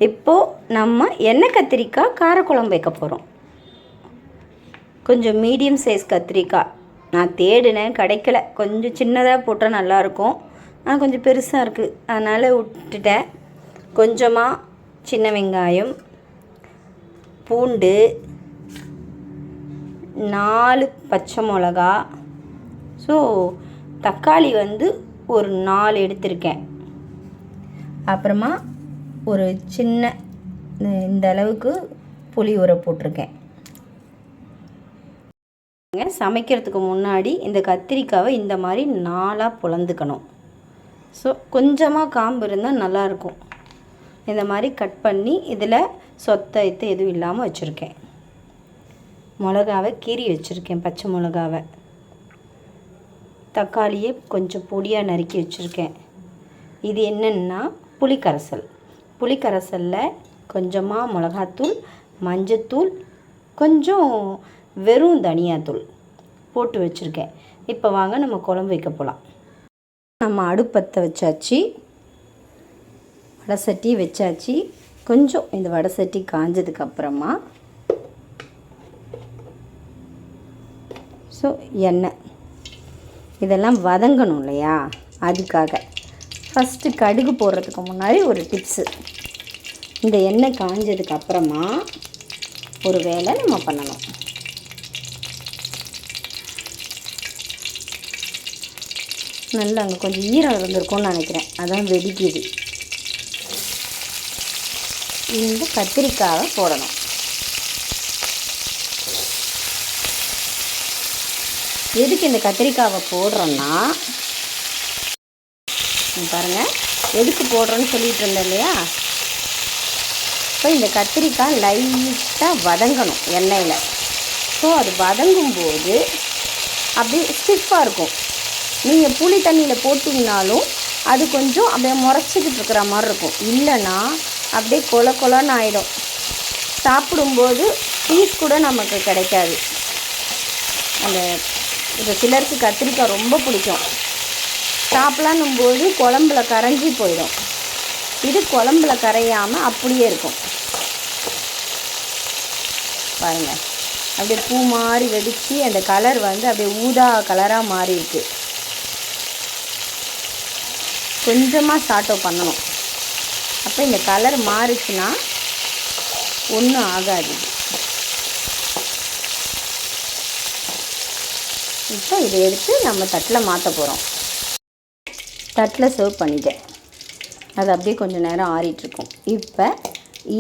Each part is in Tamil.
இப்போது நம்ம எண்ணெய் கத்திரிக்காய் காரக்குழம்பு வைக்க போகிறோம். கொஞ்சம் மீடியம் சைஸ் கத்திரிக்காய் நான் தேடினேன், கிடைக்கல. கொஞ்சம் சின்னதாக போட்டால் நல்லாயிருக்கும், ஆனால் கொஞ்சம் பெருசாக இருக்குது, அதனால் விட்டுட்டேன். கொஞ்சமாக சின்ன வெங்காயம், பூண்டு, 4 பச்சை மிளகா, ஸோ தக்காளி ஒரு 4 எடுத்திருக்கேன். அப்புறமா ஒரு சின்ன இந்த அளவுக்கு புளி ஊற போட்டிருக்கேன். சமைக்கிறதுக்கு முன்னாடி இந்த கத்திரிக்காவை இந்த மாதிரி 4ஆக பொளந்துக்கணும். ஸோ கொஞ்சமாக காம்பு இருந்தால் நல்லாயிருக்கும். இந்த மாதிரி கட் பண்ணி இதில் சொத்தை எதுவும் இல்லாமல் வச்சுருக்கேன். மிளகாவை கீறி வச்சுருக்கேன், பச்சை மிளகாவை. தக்காளியை கொஞ்சம் பொடியாக நறுக்கி வச்சுருக்கேன். இது என்னென்னா புளிக்கரைசல். புளிக்கரைசலில் கொஞ்சமாக மிளகாத்தூள், மஞ்சத்தூள், கொஞ்சம் வெறும் தனியாத்தூள் போட்டு வச்சுருக்கேன். இப்போ வாங்க நம்ம குழம்பு வைக்க போகலாம். நம்ம அடுப்பத்தை வச்சாச்சு, வடை சட்டி வச்சாச்சு. கொஞ்சம் இந்த வடை சட்டி காஞ்சதுக்கப்புறமா ஸோ எண்ணெய் இதெல்லாம் வதங்கணும் இல்லையா, அதுக்காக ஃபஸ்ட்டு கடுகு போடுறதுக்கு முன்னாடி ஒரு டிப்ஸு. இந்த எண்ணெய் காஞ்சதுக்கப்புறமா ஒரு வேலை நம்ம பண்ணணும். நல்லா அங்கே கொஞ்சம் ஈரம் இருந்திருக்கும்னு நினைக்கிறேன், அதான் வெடிக்குது. இந்த கத்திரிக்காவை போடணும். எதுக்கு இந்த கத்திரிக்காவை போடுறோன்னா, பாருங்கள் எதுக்கு போடுறோன்னு சொல்லிகிட்டு இருந்தேன் இல்லையா. இப்போ இந்த கத்திரிக்காய் லைட்டாக வதங்கணும் எண்ணெயில். ஸோ அது வதங்கும்போது அப்படியே ஸ்டிஃபாக இருக்கும். நீங்கள் புளி தண்ணியில் போட்டிங்கனாலும் அது கொஞ்சம் அப்படியே முறைச்சிக்கிட்டு இருக்கிற மாதிரி இருக்கும். இல்லைன்னா அப்படியே கொலன்னு ஆகிடும். சாப்பிடும்போது பீஸ் கூட நமக்கு கிடைக்காது. அந்த இப்போ சிலருக்கு கத்திரிக்காய் ரொம்ப பிடிக்கும், சாப்பிடலான்னும் போது குழம்புல கரைஞ்சி போயிடும். இது குழம்புல கரையாமல் அப்படியே இருக்கும். பாருங்கள், அப்படியே பூ மாதிரி வெடித்து அந்த கலர் அப்படியே ஊதா கலராக மாறி இருக்கு. கொஞ்சமாக சாட்டோ பண்ணணும். அப்போ இந்த கலர் மாறிச்சுன்னா ஒன்றும் ஆகாது. இப்போ இதை எடுத்து நம்ம தட்டில் மாற்ற போகிறோம். தட்டில் சர்வ் பண்ணிட்டேன். அது அப்படியே கொஞ்சம் நேரம் ஆறிட்டுருக்கும். இப்போ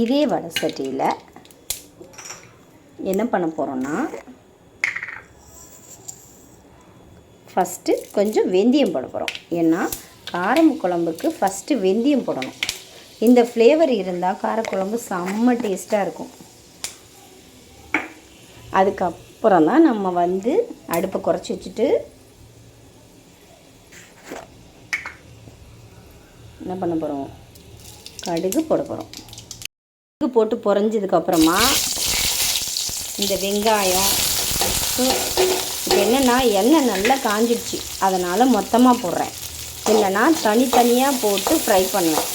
இதே வடை சட்டியில் என்ன பண்ண போகிறோன்னா, ஃபஸ்ட்டு கொஞ்சம் வெந்தயம் போட போகிறோம். ஏன்னா காரம் குழம்புக்கு ஃபஸ்ட்டு வெந்தயம் போடணும். இந்த ஃப்ளேவர் இருந்தால் காரக்குழம்பு செம்ம டேஸ்ட்டாக இருக்கும். அதுக்கப்புறம் தான் நம்ம அடுப்பை குறைச்சி வச்சுட்டு என்ன பண்ண போகிறோம், கடுகு போட போகிறோம். கடுகு போட்டு பொரிஞ்சதுக்கப்புறமா இந்த வெங்காயம். இப்போ என்னென்னா எண்ணெய் நல்லா காஞ்சிடுச்சு, அதனால் மொத்தமாக போடுறேன். இல்லைன்னா தனித்தனியாக போட்டு ஃப்ரை பண்ணுவேன்.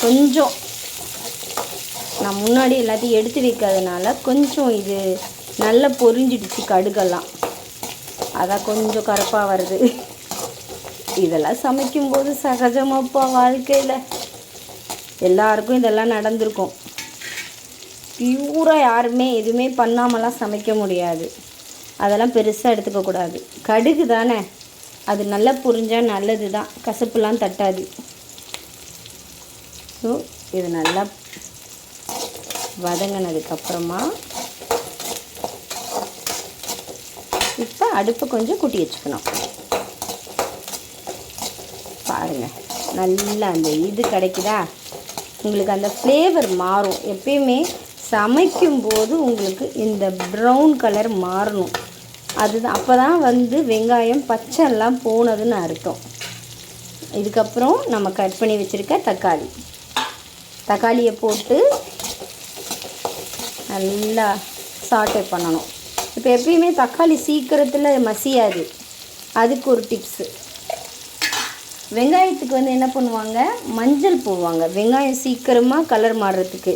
கொஞ்சம் நான் முன்னாடி எல்லாத்தையும் எடுத்து வைக்கிறதுனால கொஞ்சம் இது நல்லா பொரிஞ்சிடுச்சு கடுகெல்லாம், அதான் கொஞ்சம் கருப்பாக வருது. இதெல்லாம் சமைக்கும்போது சகஜமாப்பா, வாழ்க்கையில் எல்லாருக்கும் இதெல்லாம் நடந்திருக்கும். பியூராக யாருமே எதுவுமே பண்ணாமலாம் சமைக்க முடியாது. அதெல்லாம் பெருசாக எடுத்துக்கக்கூடாது. கடுகு தானே, அது நல்லா புரிஞ்சால் நல்லது தான், கசப்புலாம் தட்டாது. ஸோ இது நல்லா வதங்கினதுக்கப்புறமா இப்போ அடுப்பை கொஞ்சம் கூட்டி வச்சுக்கணும். பாருங்கள், நல்லா அந்த இது கிடைக்குதா உங்களுக்கு, அந்த ஃப்ளேவர் மாறும். எப்பயுமே சமைக்கும்போது உங்களுக்கு இந்த ப்ரௌன் கலர் மாறணும். அதுதான், அப்போ தான் வெங்காயம் பச்சைலாம் போனதுன்னு அர்த்தம். இதுக்கப்புறம் நம்ம கட் பண்ணி வச்சுருக்க தக்காளியை போட்டு நல்லா சாட்டே பண்ணணும். இப்போ எப்பயுமே தக்காளி சீக்கிரத்தில் மசியாது, அதுக்கு ஒரு டிப்ஸு. வெங்காயத்துக்கு வந்து என்ன பண்ணுவாங்க, மஞ்சள் போடுவாங்க வெங்காயம் சீக்கிரமாக கலர் மாறுறதுக்கு.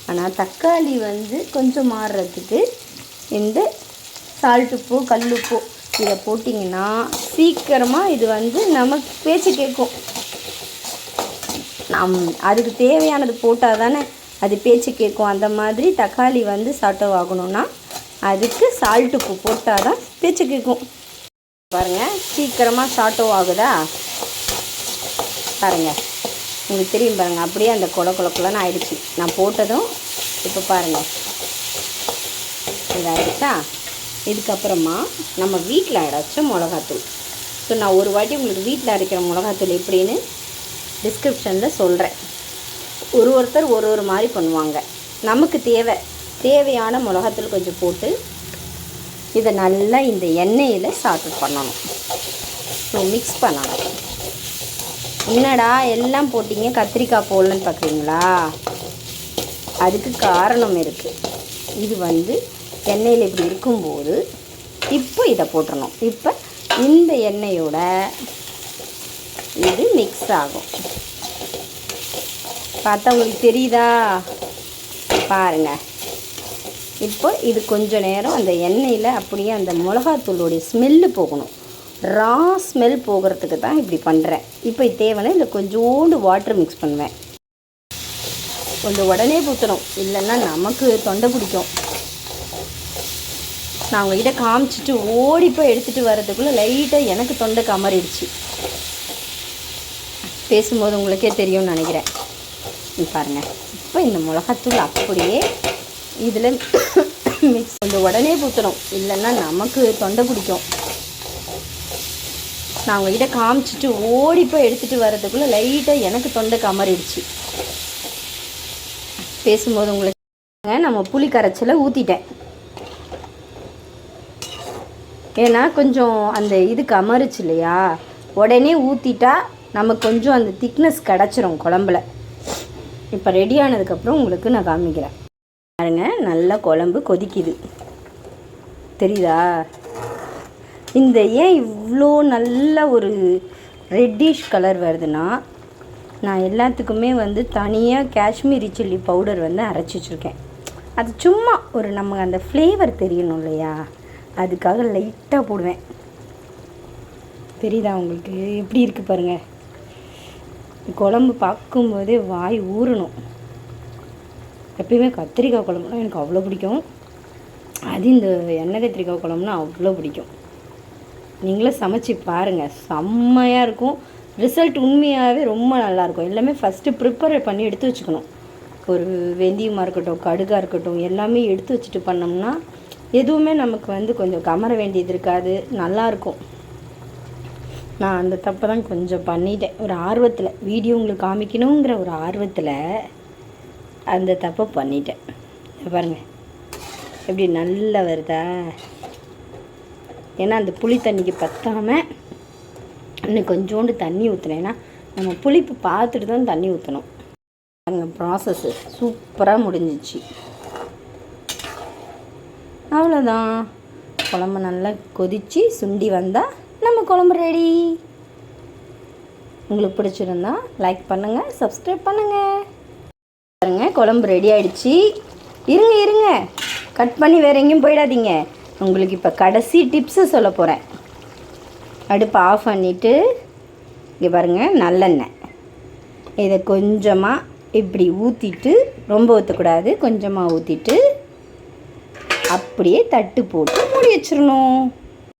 ஆனால் தக்காளி வந்து கொஞ்சம் மாறுறதுக்கு இந்த சால்ட்டுப்போ கல்லுப்போ இதை போட்டிங்கன்னா சீக்கிரமாக இது வந்து நமக்கு பேச்சு கேட்கும். அதுக்கு தேவையானது போட்டால் தானே அது பேச்சு கேட்கும். அந்த மாதிரி தக்காளி வந்து சாட்டோ ஆகணும்னா அதுக்கு சால்ட்டுப்பு போட்டால் தான் பேச்சு கேட்கும். பாருங்கள் சீக்கிரமாக சாட்டோ ஆகுதா பாருங்கள், உங்களுக்கு தெரியும் பாருங்கள். அப்படியே அந்த குளக்குள்ளன்னு ஆயிடுச்சு நான் போட்டதும். இப்போ பாருங்கள் இதாகிடுச்சா. இதுக்கப்புறமா நம்ம வீட்டில் அரைச்ச மிளகாத்தூள். ஸோ நான் ஒரு வாட்டி உங்களுக்கு வீட்டில் அரைக்கிற மிளகாத்தூள் எப்படின்னு டிஸ்கிரிப்ஷனில் சொல்கிறேன். ஒருத்தர் ஒரு மாதிரி பண்ணுவாங்க. நமக்கு தேவையான மிளகாத்தூள் கொஞ்சம் போட்டு இதை நல்லா இந்த எண்ணெயில் சாட்டு பண்ணணும். ஸோ மிக்ஸ் பண்ணணும். என்னடா எல்லாம் போட்டிங்க கத்திரிக்காய் போடலன்னு பார்க்குறீங்களா? அதுக்கு காரணம் இருக்குது. இது வந்து எண்ணெயில் இப்படி இருக்கும்போது இப்போ இதை போட்டுடணும். இப்போ இந்த எண்ணெயோட இது மிக்ஸ் ஆகும். பார்த்தா உங்களுக்கு தெரியுதா பாருங்கள். இப்போ இது கொஞ்சம் நேரம் அந்த எண்ணெயில் அப்படியே அந்த மிளகாத்தூளுடைய ஸ்மெல்லு போகணும். ரா ஸ்மெல் போகிறதுக்கு தான் இப்படி பண்ணுறேன். இப்போ இது தேவைன்னா இல்லை கொஞ்சோண்டு வாட்டர் மிக்ஸ் பண்ணுவேன். கொஞ்சம் உடனே ஊற்றணும், இல்லைன்னா நமக்கு தொண்டை பிடிக்கும். நான் உங்கள்கிட்ட காமிச்சிட்டு ஓடிப்போய் எடுத்துகிட்டு வர்றதுக்குள்ளே லைட்டாக எனக்கு தொண்டை கமறிடுச்சு. பேசும்போது உங்களுக்கே தெரியும்னு நினைக்கிறேன். பாருங்கள் இப்போ இந்த மிளகாத்தூள் அப்படியே இதில் மிக்ஸ் கொஞ்சம் உடனே ஊற்றணும், இல்லைன்னா நமக்கு தொண்டை பிடிக்கும். நான் உங்கள்கிட்ட காமிச்சிட்டு ஓடிப்போய் எடுத்துகிட்டு வர்றதுக்குள்ளே லைட்டாக எனக்கு தொண்டை கமறிடுச்சு. பேசும்போது உங்களுக்கு நம்ம புளி கரைச்சலை ஊற்றிட்டேன். ஏன்னா கொஞ்சம் அந்த இது கமறிச்சு இல்லையா, உடனே ஊற்றிட்டா நமக்கு கொஞ்சம் அந்த திக்னஸ் கிடச்சிரும் குழம்புல. இப்போ ரெடி ஆனதுக்கப்புறம் உங்களுக்கு நான் காமிக்கிறேன். பாருங்க நல்லா குழம்பு கொதிக்குது தெரியுதா? இந்த ஏன் இவ்வளோ நல்ல ஒரு ரெட்டிஷ் கலர் வருதுன்னா, நான் எல்லாத்துக்குமே வந்து தனியாக காஷ்மீரி சில்லி பவுடர் வந்து அரைச்சி வச்சுருக்கேன். அது சும்மா ஒரு நமக்கு அந்த ஃப்ளேவர் தெரியணும் இல்லையா, அதுக்காக லைட்டாக போடுவேன். தெரியுதா உங்களுக்கு? எப்படி இருக்குது பாருங்கள். குழம்பு பார்க்கும்போதே வாய் ஊறணும். எப்பயுமே கத்திரிக்காய் குழம்புனா எனக்கு அவ்வளோ பிடிக்கும். அது இந்த எண்ணெய் கத்திரிக்காய் குழம்புனா அவ்வளோ பிடிக்கும். நீங்களும் சமைச்சி பாருங்கள், செம்மையாக இருக்கும். ரிசல்ட் உண்மையாகவே ரொம்ப நல்லாயிருக்கும். எல்லாமே ஃபஸ்ட்டு ப்ரிப்பேர் பண்ணி எடுத்து வச்சுக்கணும். ஒரு வெந்தயமாக இருக்கட்டும், கடுகாக இருக்கட்டும், எல்லாமே எடுத்து வச்சுட்டு பண்ணோம்னா எதுவுமே நமக்கு வந்து கொஞ்சம் கமர வேண்டியது இருக்காது, நல்லாயிருக்கும். நான் அந்த தப்பை தான் கொஞ்சம் பண்ணிட்டேன். ஒரு ஆர்வத்தில் வீடியோ உங்களுக்கு காமிக்கணுங்கிற ஒரு ஆர்வத்தில் அந்த தப்பை பண்ணிட்டேன். பாருங்கள் எப்படி நல்லா வருதா? ஏன்னா அந்த புளி தண்ணிக்கு பற்றாமல் இன்னும் கொஞ்சோண்டு தண்ணி ஊற்றினேன்னா நம்ம புளிப்பு பார்த்துட்டு தான் தண்ணி ஊற்றணும். அந்த ப்ராசஸ்ஸு சூப்பராக முடிஞ்சிச்சு. அவ்வளோதான். குழம்பு நல்லா கொதித்து சுண்டி வந்தால் நம்ம குழம்பு ரெடி. உங்களுக்கு பிடிச்சிருந்தா லைக் பண்ணுங்கள், சப்ஸ்கிரைப் பண்ணுங்கள். பாருங்க குழம்பு ரெடி ஆகிடுச்சு. இருங்க கட் பண்ணி வேறு எங்கேயும் போயிடாதீங்க. உங்களுக்கு இப்போ கடைசி டிப்ஸு சொல்ல போகிறேன். அடுப்பை ஆஃப் பண்ணிவிட்டு இங்கே பாருங்கள் நல்லெண்ணெய் இதை கொஞ்சமாக இப்படி ஊற்றிட்டு, ரொம்ப ஊற்றக்கூடாது, கொஞ்சமாக ஊற்றிட்டு அப்படியே தட்டு போட்டு மூடி வச்சிடணும்.